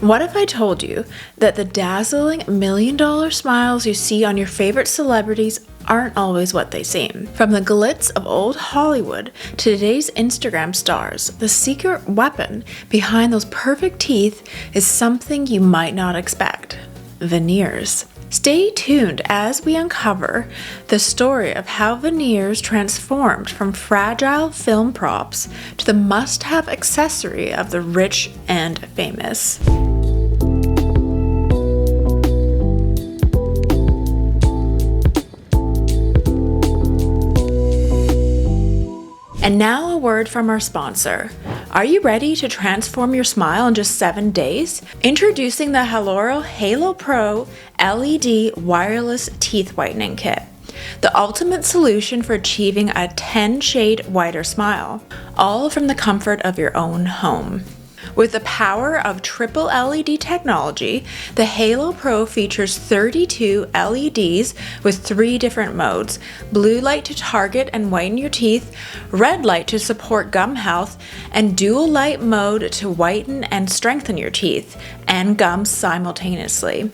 What if I told you that the dazzling $1,000,000 smiles you see on your favorite celebrities aren't always what they seem? From the glitz of old Hollywood to today's Instagram stars, the secret weapon behind those perfect teeth is something you might not expect: veneers. Stay tuned as we uncover the story of how veneers transformed from fragile film props to the must-have accessory of the rich and famous. And now a word from our sponsor. Are you ready to transform your smile in just 7 days? Introducing the Haloral Halo Pro LED Wireless Teeth Whitening Kit, the ultimate solution for achieving a 10-shade whiter smile, all from the comfort of your own home. With the power of triple LED technology, the Halo Pro features 32 LEDs with 3 different modes: blue light to target and whiten your teeth, red light to support gum health, and dual light mode to whiten and strengthen your teeth and gums simultaneously.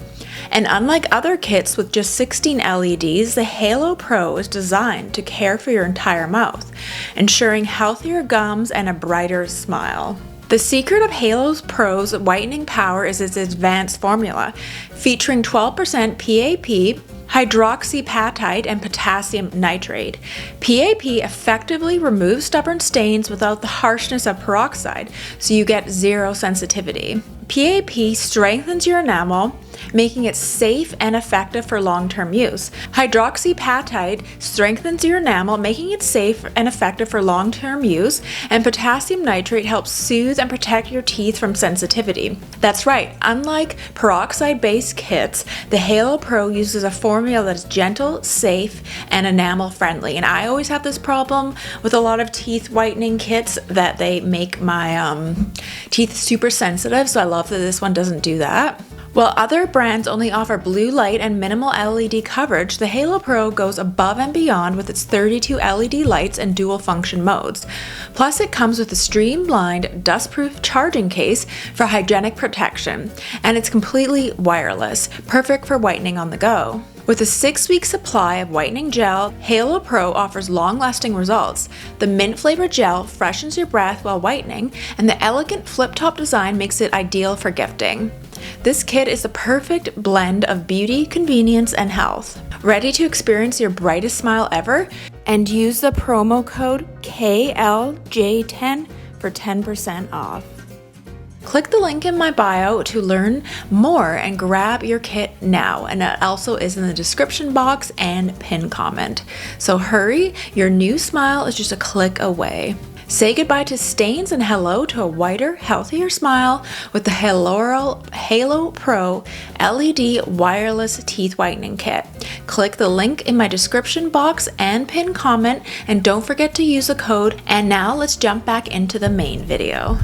And unlike other kits with just 16 LEDs, the Halo Pro is designed to care for your entire mouth, ensuring healthier gums and a brighter smile. The secret of Halo Pro's whitening power is its advanced formula, featuring 12% PAP, hydroxyapatite, and potassium nitrate. PAP effectively removes stubborn stains without the harshness of peroxide, so you get zero sensitivity. PAP strengthens your enamel, making it safe and effective for long-term use. Hydroxyapatite strengthens your enamel, making it safe and effective for long-term use, and potassium nitrate helps soothe and protect your teeth from sensitivity. That's right, unlike peroxide-based kits, the Halo Pro uses a formula that is gentle, safe, and enamel-friendly. And I always have this problem with a lot of teeth whitening kits that they make my teeth super sensitive, so I love that this one doesn't do that. While other brands only offer blue light and minimal LED coverage, the Halo Pro goes above and beyond with its 32 LED lights and dual function modes. Plus, it comes with a streamlined, dust-proof charging case for hygienic protection, and it's completely wireless, perfect for whitening on the go. With a 6-week supply of whitening gel, Halo Pro offers long-lasting results. The mint-flavored gel freshens your breath while whitening, and the elegant flip-top design makes it ideal for gifting. This kit is the perfect blend of beauty, convenience, and health. Ready to experience your brightest smile ever? And use the promo code KLJ10 for 10% off. Click the link in my bio to learn more and grab your kit now, and it also is in the description box and pinned comment. So hurry, your new smile is just a click away. Say goodbye to stains and hello to a whiter, healthier smile with the Haloral Halo Pro LED Wireless Teeth Whitening Kit. Click the link in my description box and pinned comment, and don't forget to use the code. And now let's jump back into the main video.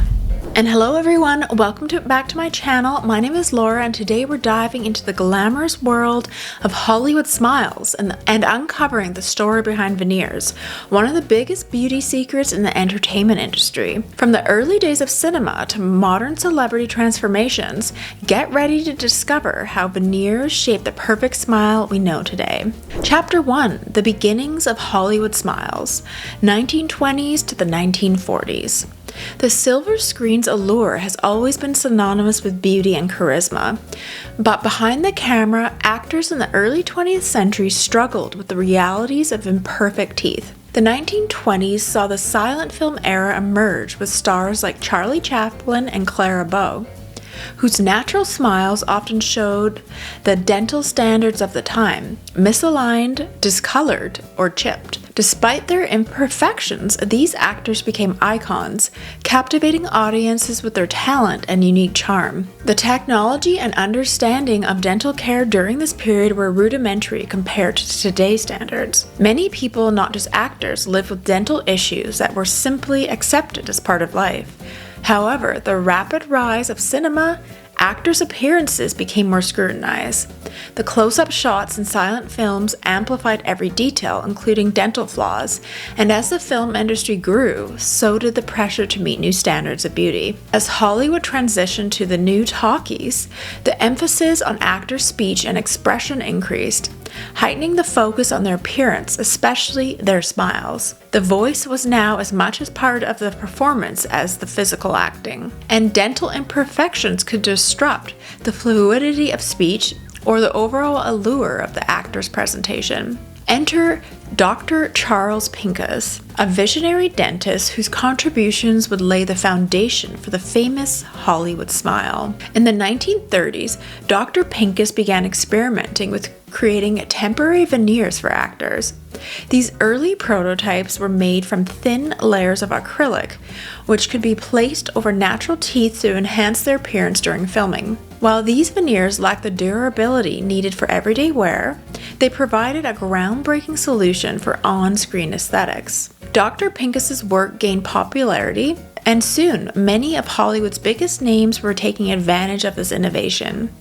And hello everyone, welcome back to my channel. My name is Laura, and today we're diving into the glamorous world of Hollywood smiles and uncovering the story behind veneers, one of the biggest beauty secrets in the entertainment industry. From the early days of cinema to modern celebrity transformations, get ready to discover how veneers shape the perfect smile we know today. Chapter 1, the beginnings of Hollywood smiles, 1920s to the 1940s. The silver screen's allure has always been synonymous with beauty and charisma, but behind the camera, actors in the early 20th century struggled with the realities of imperfect teeth. The 1920s saw the silent film era emerge with stars like Charlie Chaplin and Clara Bow, whose natural smiles often showed the dental standards of the time: misaligned, discolored, or chipped. Despite their imperfections, these actors became icons, captivating audiences with their talent and unique charm. The technology and understanding of dental care during this period were rudimentary compared to today's standards. Many people, not just actors, lived with dental issues that were simply accepted as part of life. However, the rapid rise of cinema, actors' appearances became more scrutinized. The close-up shots and silent films amplified every detail, including dental flaws, and as the film industry grew, so did the pressure to meet new standards of beauty. As Hollywood transitioned to the new talkies, the emphasis on actors' speech and expression increased, heightening the focus on their appearance, especially their smiles. The voice was now as much as part of the performance as the physical acting, and dental imperfections could disrupt the fluidity of speech or the overall allure of the actor's presentation. Enter Dr. Charles Pincus, a visionary dentist whose contributions would lay the foundation for the famous Hollywood smile. In the 1930s, Dr. Pincus began experimenting with creating temporary veneers for actors. These early prototypes were made from thin layers of acrylic, which could be placed over natural teeth to enhance their appearance during filming. While these veneers lacked the durability needed for everyday wear, they provided a groundbreaking solution for on-screen aesthetics. Dr. Pincus's work gained popularity, and soon many of Hollywood's biggest names were taking advantage of this innovation.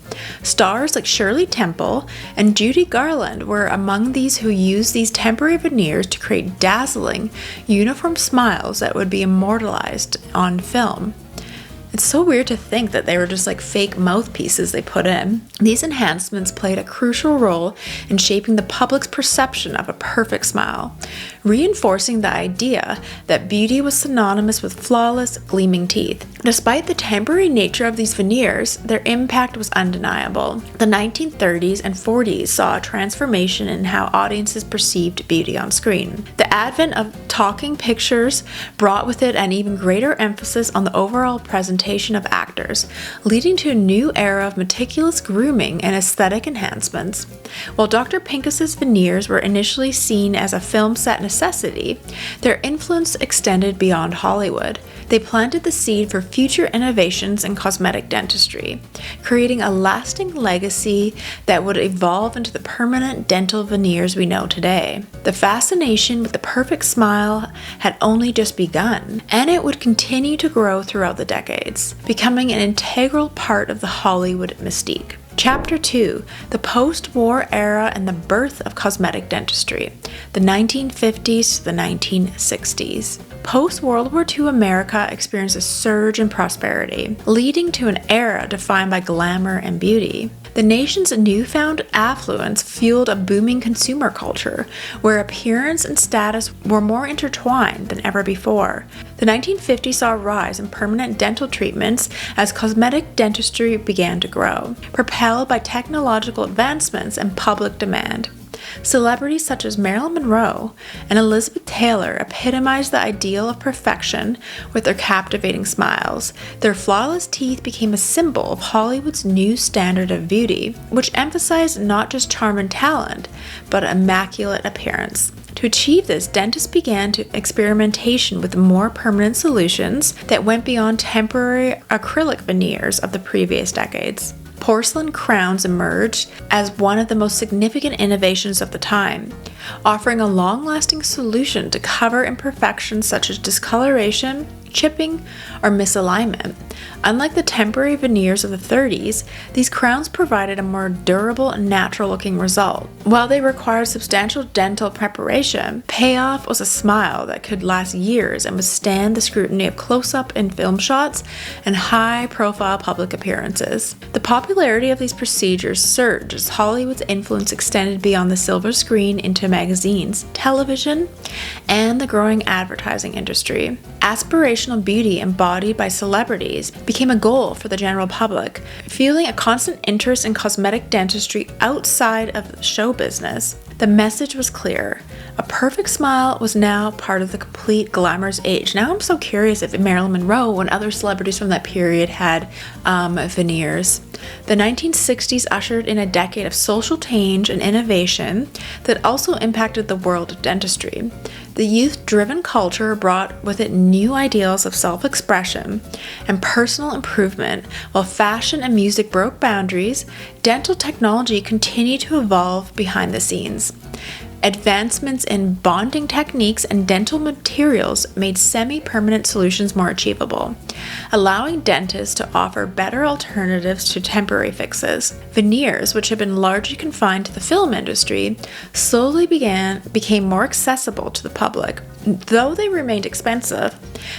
Stars like Shirley Temple and Judy Garland were among these who used these temporary veneers to create dazzling, uniform smiles that would be immortalized on film. It's so weird to think that they were just like fake mouthpieces they put in. These enhancements played a crucial role in shaping the public's perception of a perfect smile, reinforcing the idea that beauty was synonymous with flawless, gleaming teeth. Despite the temporary nature of these veneers, their impact was undeniable. The 1930s and 40s saw a transformation in how audiences perceived beauty on screen. The advent of talking pictures brought with it an even greater emphasis on the overall presentation of actors, leading to a new era of meticulous grooming and aesthetic enhancements. While Dr. Pincus's veneers were initially seen as a film set necessity, their influence extended beyond Hollywood. They planted the seed for future innovations in cosmetic dentistry, creating a lasting legacy that would evolve into the permanent dental veneers we know today. The fascination with the perfect smile had only just begun, and it would continue to grow throughout the decades, becoming an integral part of the Hollywood mystique. Chapter 2, the post-war era and the birth of cosmetic dentistry, the 1950s to the 1960s. Post-World War II America experienced a surge in prosperity, leading to an era defined by glamour and beauty. The nation's newfound affluence fueled a booming consumer culture, where appearance and status were more intertwined than ever before. The 1950s saw a rise in permanent dental treatments as cosmetic dentistry began to grow, propelled by technological advancements and public demand. Celebrities such as Marilyn Monroe and Elizabeth Taylor epitomized the ideal of perfection with their captivating smiles. Their flawless teeth became a symbol of Hollywood's new standard of beauty, which emphasized not just charm and talent, but immaculate appearance. To achieve this, dentists began experimentation with more permanent solutions that went beyond temporary acrylic veneers of the previous decades. Porcelain crowns emerged as one of the most significant innovations of the time, offering a long-lasting solution to cover imperfections such as discoloration, chipping, or misalignment. Unlike the temporary veneers of the 30s, these crowns provided a more durable and natural-looking result. While they required substantial dental preparation, payoff was a smile that could last years and withstand the scrutiny of close-up and film shots and high-profile public appearances. The popularity of these procedures surged as Hollywood's influence extended beyond the silver screen into magazines, television, and the growing advertising industry. Aspirational beauty embodied by celebrities became a goal for the general public, fueling a constant interest in cosmetic dentistry outside of show business. The message was clear. A perfect smile was now part of the complete glamorous age. Now I'm so curious if Marilyn Monroe and other celebrities from that period had veneers. The 1960s ushered in a decade of social change and innovation that also impacted the world of dentistry. The youth-driven culture brought with it new ideals of self-expression and personal improvement. While fashion and music broke boundaries, dental technology continued to evolve behind the scenes. Advancements in bonding techniques and dental materials made semi-permanent solutions more achievable, allowing dentists to offer better alternatives to temporary fixes. Veneers, which had been largely confined to the film industry, slowly became more accessible to the public, though they remained expensive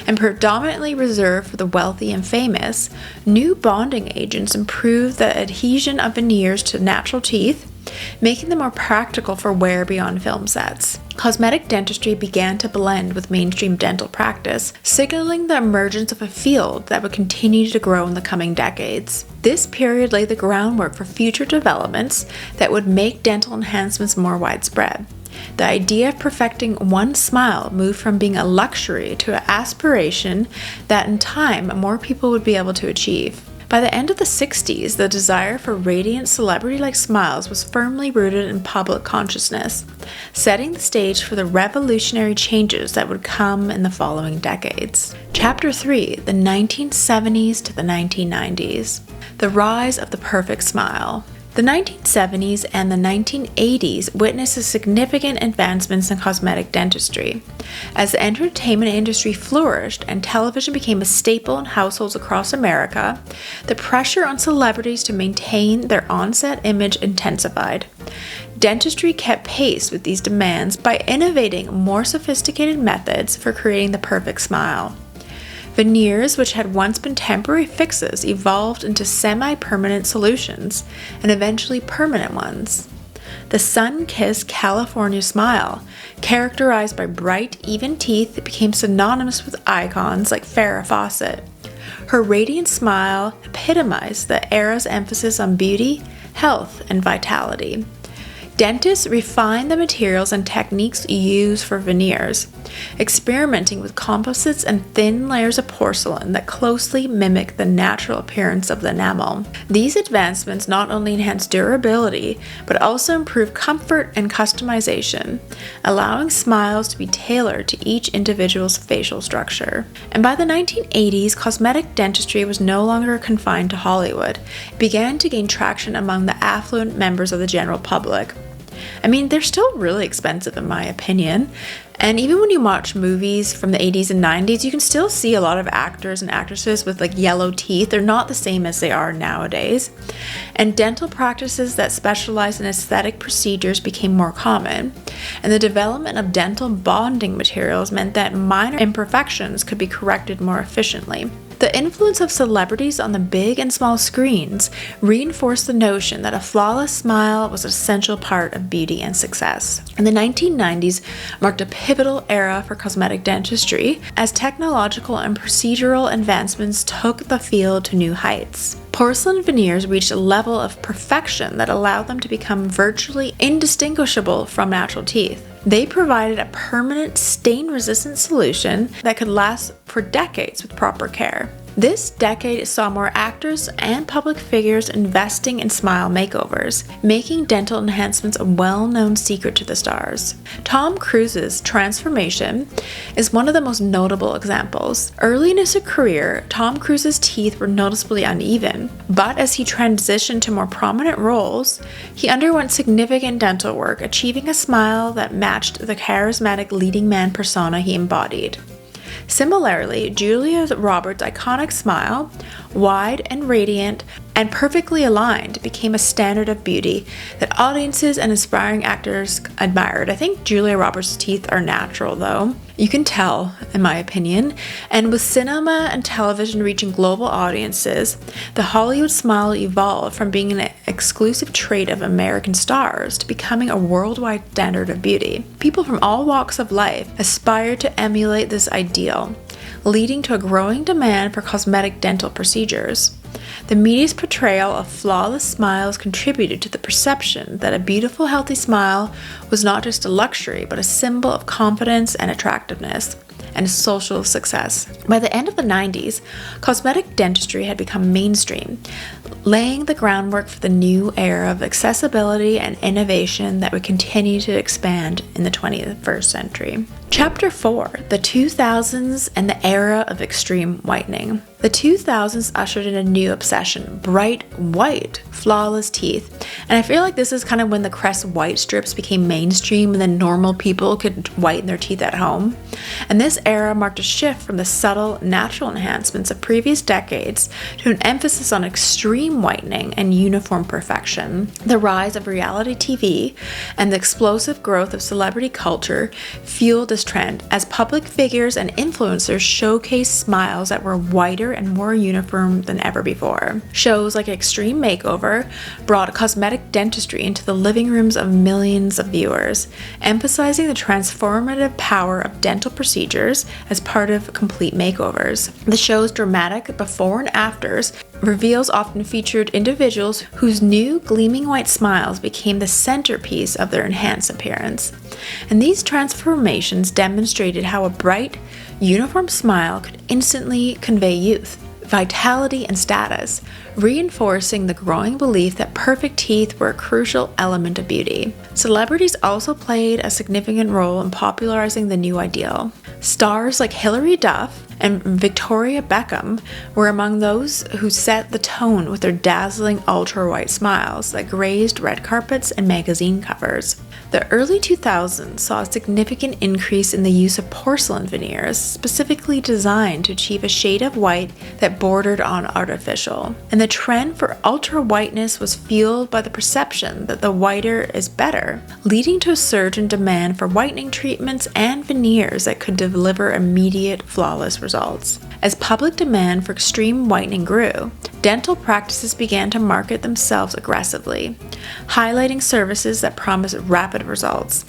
and predominantly reserved for the wealthy and famous. New bonding agents improved the adhesion of veneers to natural teeth, making them more practical for wear beyond film sets. Cosmetic dentistry began to blend with mainstream dental practice, signaling the emergence of a field that would continue to grow in the coming decades. This period laid the groundwork for future developments that would make dental enhancements more widespread. The idea of perfecting one smile moved from being a luxury to an aspiration that in time more people would be able to achieve. By the end of the 60s, the desire for radiant celebrity-like smiles was firmly rooted in public consciousness, setting the stage for the revolutionary changes that would come in the following decades. Chapter 3, the 1970s to the 1990s. The rise of the perfect smile. The 1970s and the 1980s witnessed significant advancements in cosmetic dentistry. As the entertainment industry flourished and television became a staple in households across America, the pressure on celebrities to maintain their on-set image intensified. Dentistry kept pace with these demands by innovating more sophisticated methods for creating the perfect smile. Veneers, which had once been temporary fixes, evolved into semi-permanent solutions, and eventually permanent ones. The sun-kissed California smile, characterized by bright, even teeth, became synonymous with icons like Farrah Fawcett. Her radiant smile epitomized the era's emphasis on beauty, health, and vitality. Dentists refined the materials and techniques used for veneers, experimenting with composites and thin layers of porcelain that closely mimic the natural appearance of the enamel. These advancements not only enhanced durability, but also improved comfort and customization, allowing smiles to be tailored to each individual's facial structure. And by the 1980s, cosmetic dentistry was no longer confined to Hollywood. It began to gain traction among the affluent members of the general public. I mean, they're still really expensive in my opinion. And even when you watch movies from the 80s and 90s, you can still see a lot of actors and actresses with like yellow teeth. They're not the same as they are nowadays. And dental practices that specialize in aesthetic procedures became more common. And the development of dental bonding materials meant that minor imperfections could be corrected more efficiently. The influence of celebrities on the big and small screens reinforced the notion that a flawless smile was an essential part of beauty and success. And the 1990s marked a pivotal era for cosmetic dentistry as technological and procedural advancements took the field to new heights. Porcelain veneers reached a level of perfection that allowed them to become virtually indistinguishable from natural teeth. They provided a permanent stain-resistant solution that could last for decades with proper care. This decade saw more actors and public figures investing in smile makeovers, making dental enhancements a well-known secret to the stars. Tom Cruise's transformation is one of the most notable examples. Early in his career, Tom Cruise's teeth were noticeably uneven, but as he transitioned to more prominent roles, he underwent significant dental work, achieving a smile that matched the charismatic leading man persona he embodied. Similarly, Julia Roberts' iconic smile, wide and radiant and perfectly aligned, became a standard of beauty that audiences and aspiring actors admired. I think Julia Roberts' teeth are natural though. You can tell, in my opinion. And with cinema and television reaching global audiences, the Hollywood smile evolved from being an exclusive trait of American stars to becoming a worldwide standard of beauty. People from all walks of life aspired to emulate this ideal, leading to a growing demand for cosmetic dental procedures. The media's portrayal of flawless smiles contributed to the perception that a beautiful, healthy smile was not just a luxury, but a symbol of confidence and attractiveness and social success. By the end of the 90s, cosmetic dentistry had become mainstream, laying the groundwork for the new era of accessibility and innovation that would continue to expand in the 21st century. Chapter 4, the 2000s and the era of extreme whitening. The The 2000s ushered in a new obsession: bright white, flawless teeth. And I feel like this is kind of when the Crest white strips became mainstream and then normal people could whiten their teeth at home. And this era marked a shift from the subtle, natural enhancements of previous decades to an emphasis on extreme whitening and uniform perfection. The rise of reality TV and the explosive growth of celebrity culture fueled this trend as public figures and influencers showcased smiles that were whiter and more uniform than ever before. Shows like Extreme Makeover brought cosmetic dentistry into the living rooms of millions of viewers, emphasizing the transformative power of dental procedures as part of complete makeovers. The show's dramatic before and afters reveals often featured individuals whose new gleaming white smiles became the centerpiece of their enhanced appearance. And these transformations demonstrated how a bright, uniform smile could instantly convey youth, vitality, and status, reinforcing the growing belief that perfect teeth were a crucial element of beauty. Celebrities also played a significant role in popularizing the new ideal. Stars like Hilary Duff and Victoria Beckham were among those who set the tone with their dazzling ultra-white smiles that graced red carpets and magazine covers. The early 2000s saw a significant increase in the use of porcelain veneers, specifically designed to achieve a shade of white that bordered on artificial. And the trend for ultra-whiteness was fueled by the perception that the whiter is better, leading to a surge in demand for whitening treatments and veneers that could deliver immediate, flawless results. As public demand for extreme whitening grew, dental practices began to market themselves aggressively, highlighting services that promised rapid results.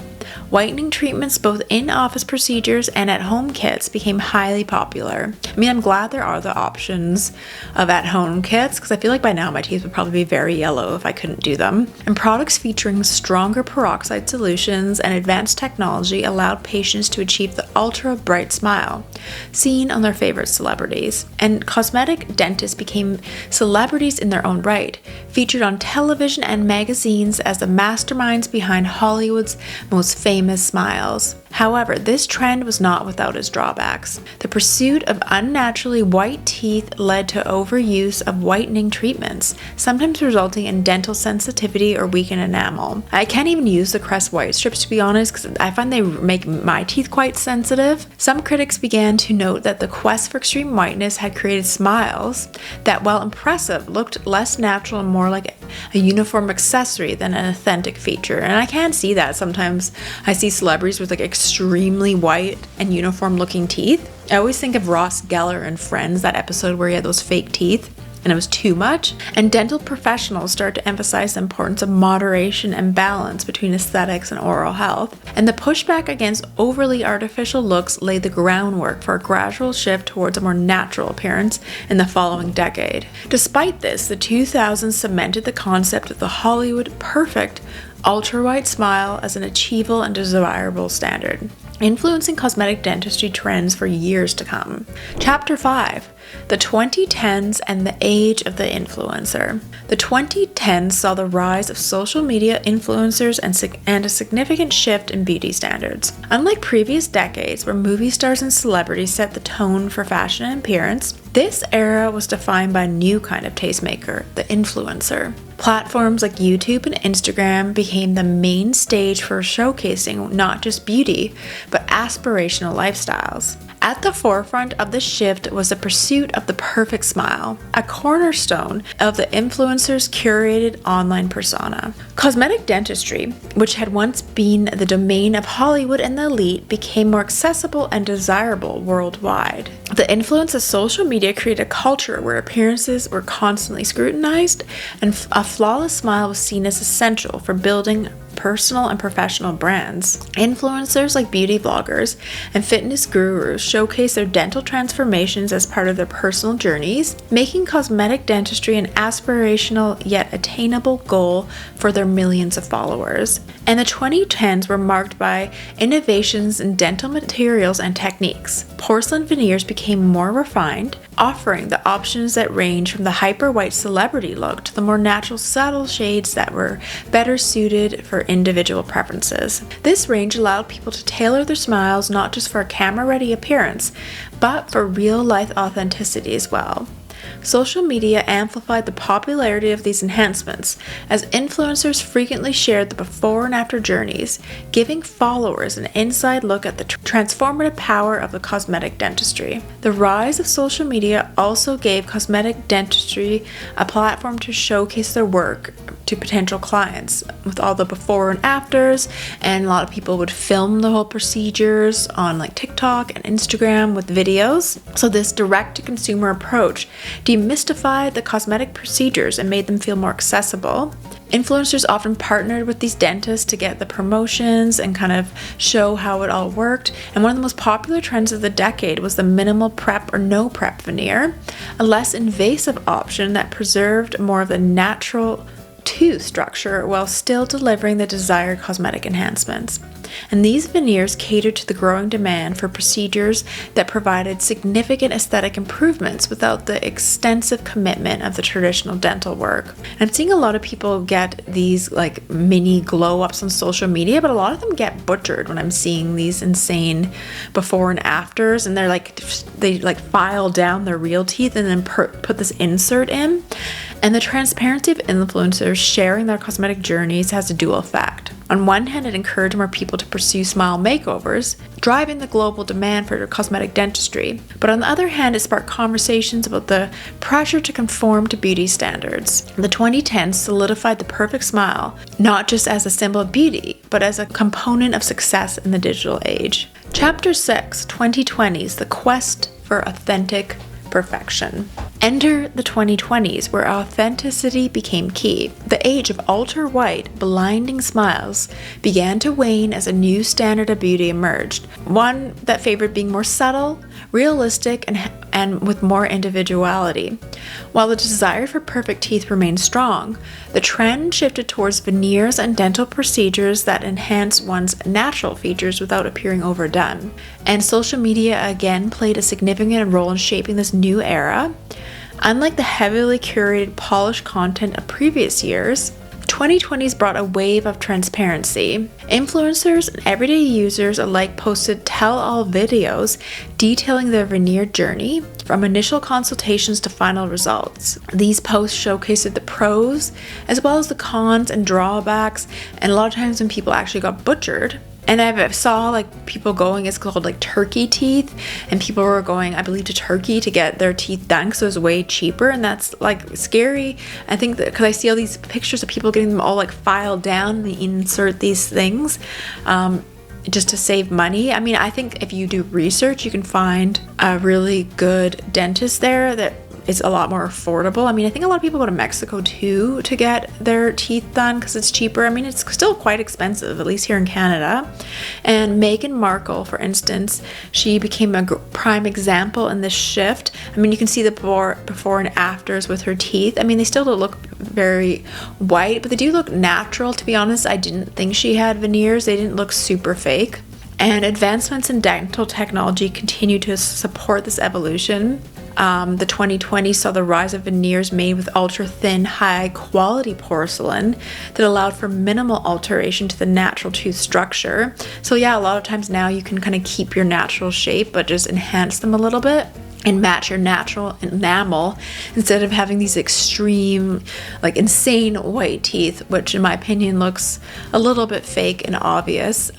Whitening treatments, both in-office procedures and at-home kits, became highly popular. I mean, I'm glad there are the options of at-home kits, because I feel like by now my teeth would probably be very yellow if I couldn't do them. And products featuring stronger peroxide solutions and advanced technology allowed patients to achieve the ultra-bright smile seen on their favorite celebrities. And cosmetic dentists became celebrities in their own right, featured on television and magazines as the masterminds behind Hollywood's most famous smiles. However, this trend was not without its drawbacks. The pursuit of unnaturally white teeth led to overuse of whitening treatments, sometimes resulting in dental sensitivity or weakened enamel. I can't even use the Crest white strips, to be honest, because I find they make my teeth quite sensitive. Some critics began to note that the quest for extreme whiteness had created smiles that, while impressive, looked less natural and more like a uniform accessory than an authentic feature. And I can see that sometimes. I see celebrities with like extremely white and uniform looking teeth. I always think of Ross Geller in Friends, that episode where he had those fake teeth and it was too much. And dental professionals start to emphasize the importance of moderation and balance between aesthetics and oral health. And the pushback against overly artificial looks laid the groundwork for a gradual shift towards a more natural appearance in the following decade. Despite this, the 2000s cemented the concept of the Hollywood perfect ultra-white smile as an achievable and desirable standard, influencing cosmetic dentistry trends for years to come. Chapter 5. The 2010s and the age of the influencer. The 2010s saw the rise of social media influencers and a significant shift in beauty standards. Unlike previous decades where movie stars and celebrities set the tone for fashion and appearance, this era was defined by a new kind of tastemaker, the influencer. Platforms like YouTube and Instagram became the main stage for showcasing not just beauty, but aspirational lifestyles. At the forefront of the shift was the pursuit of the perfect smile, a cornerstone of the influencer's curated online persona. Cosmetic dentistry, which had once been the domain of Hollywood and the elite, became more accessible and desirable worldwide. The influence of social media created a culture where appearances were constantly scrutinized, and a flawless smile was seen as essential for building personal and professional brands. Influencers like beauty bloggers and fitness gurus showcase their dental transformations as part of their personal journeys, making cosmetic dentistry an aspirational yet attainable goal for their millions of followers. And the 2010s were marked by innovations in dental materials and techniques. Porcelain veneers became more refined, offering the options that range from the hyper white celebrity look to the more natural subtle shades that were better suited for individual preferences. This range allowed people to tailor their smiles not just for a camera-ready appearance, but for real-life authenticity as well. Social media amplified the popularity of these enhancements, as influencers frequently shared the before and after journeys, giving followers an inside look at the transformative power of the cosmetic dentistry. The rise of social media also gave cosmetic dentistry a platform to showcase their work to potential clients, with all the before and afters, and a lot of people would film the whole procedures on like TikTok and Instagram with videos. So this direct-to-consumer approach demystified the cosmetic procedures and made them feel more accessible. Influencers often partnered with these dentists to get the promotions and kind of show how it all worked. And one of the most popular trends of the decade was the minimal prep or no prep veneer, a less invasive option that preserved more of the natural tooth structure while still delivering the desired cosmetic enhancements. And these veneers catered to the growing demand for procedures that provided significant aesthetic improvements without the extensive commitment of the traditional dental work. And I'm seeing a lot of people get these like mini glow ups on social media, but a lot of them get butchered when I'm seeing these insane before and afters, and they file down their real teeth and then put this insert in. And the transparency of influencers sharing their cosmetic journeys has a dual effect. On one hand, it encouraged more people to pursue smile makeovers, driving the global demand for cosmetic dentistry. But on the other hand, it sparked conversations about the pressure to conform to beauty standards. The 2010s solidified the perfect smile, not just as a symbol of beauty, but as a component of success in the digital age. Chapter 6, 2020s, The Quest for Authentic Perfection. Enter the 2020s, where authenticity became key. The age of ultra-white, blinding smiles began to wane as a new standard of beauty emerged, one that favored being more subtle, realistic, and with more individuality. While the desire for perfect teeth remained strong, the trend shifted towards veneers and dental procedures that enhance one's natural features without appearing overdone. And social media again played a significant role in shaping this new era. Unlike the heavily curated, polished content of previous years, 2020s brought a wave of transparency. Influencers and everyday users alike posted tell-all videos detailing their veneer journey, from initial consultations to final results. These posts showcased the pros as well as the cons and drawbacks, and a lot of times when people actually got butchered. And I saw like people going, it's called like turkey teeth, and people were going, I believe, to Turkey to get their teeth done because it was way cheaper, and that's like scary. I think that because I see all these pictures of people getting them all like filed down, and they insert these things just to save money. I mean, I think if you do research, you can find a really good dentist there that is a lot more affordable. I mean, I think a lot of people go to Mexico too to get their teeth done because it's cheaper. I mean, it's still quite expensive, at least here in Canada. And Meghan Markle, for instance, she became a prime example in this shift. I mean, you can see the before and afters with her teeth. I mean, they still don't look very white, but they do look natural. To be honest, I didn't think she had veneers. They didn't look super fake. And advancements in dental technology continue to support this evolution. The 2020s saw the rise of veneers made with ultra-thin, high-quality porcelain that allowed for minimal alteration to the natural tooth structure. So yeah, a lot of times now you can kind of keep your natural shape, but just enhance them a little bit and match your natural enamel instead of having these extreme, like insane white teeth, which in my opinion looks a little bit fake and obvious.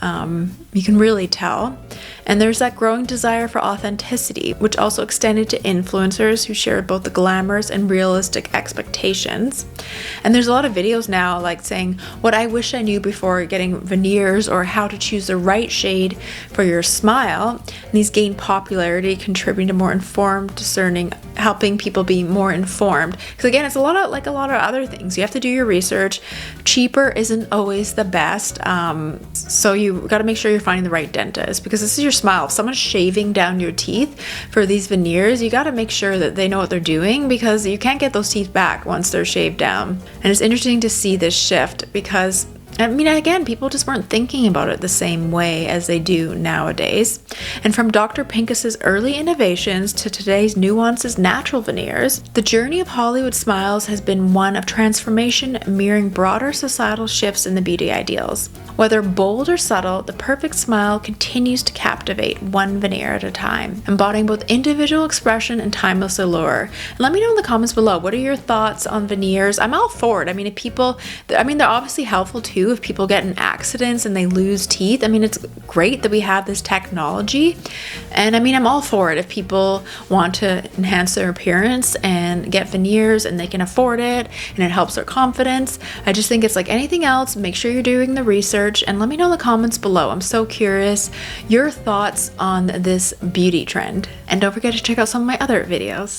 You can really tell. And there's that growing desire for authenticity, which also extended to influencers who shared both the glamours and realistic expectations. And there's a lot of videos now like saying what I wish I knew before getting veneers, or how to choose the right shade for your smile. And these gain popularity, contributing to more informed, discerning, helping people be more informed. Because again, it's a lot of other things. You have to do your research. Cheaper isn't always the best. So you got to make sure you're finding the right dentist, because this is your smile. If someone's shaving down your teeth for these veneers, you got to make sure that they know what they're doing, because you can't get those teeth back once they're shaved down. And it's interesting to see this shift, because I mean, again, people just weren't thinking about it the same way as they do nowadays. And from Dr. Pincus's early innovations to today's nuances natural veneers, the journey of Hollywood smiles has been one of transformation, mirroring broader societal shifts in the beauty ideals. Whether bold or subtle, the perfect smile continues to captivate one veneer at a time, embodying both individual expression and timeless allure. And let me know in the comments below, what are your thoughts on veneers? I'm all for it. I mean, if people, they're obviously helpful too if people get in accidents and they lose teeth. I mean, it's great that we have this technology. And I mean, I'm all for it if people want to enhance their appearance and get veneers and they can afford it and it helps their confidence. I just think it's like anything else, make sure you're doing the research and let me know in the comments below. I'm so curious your thoughts on this beauty trend. And don't forget to check out some of my other videos.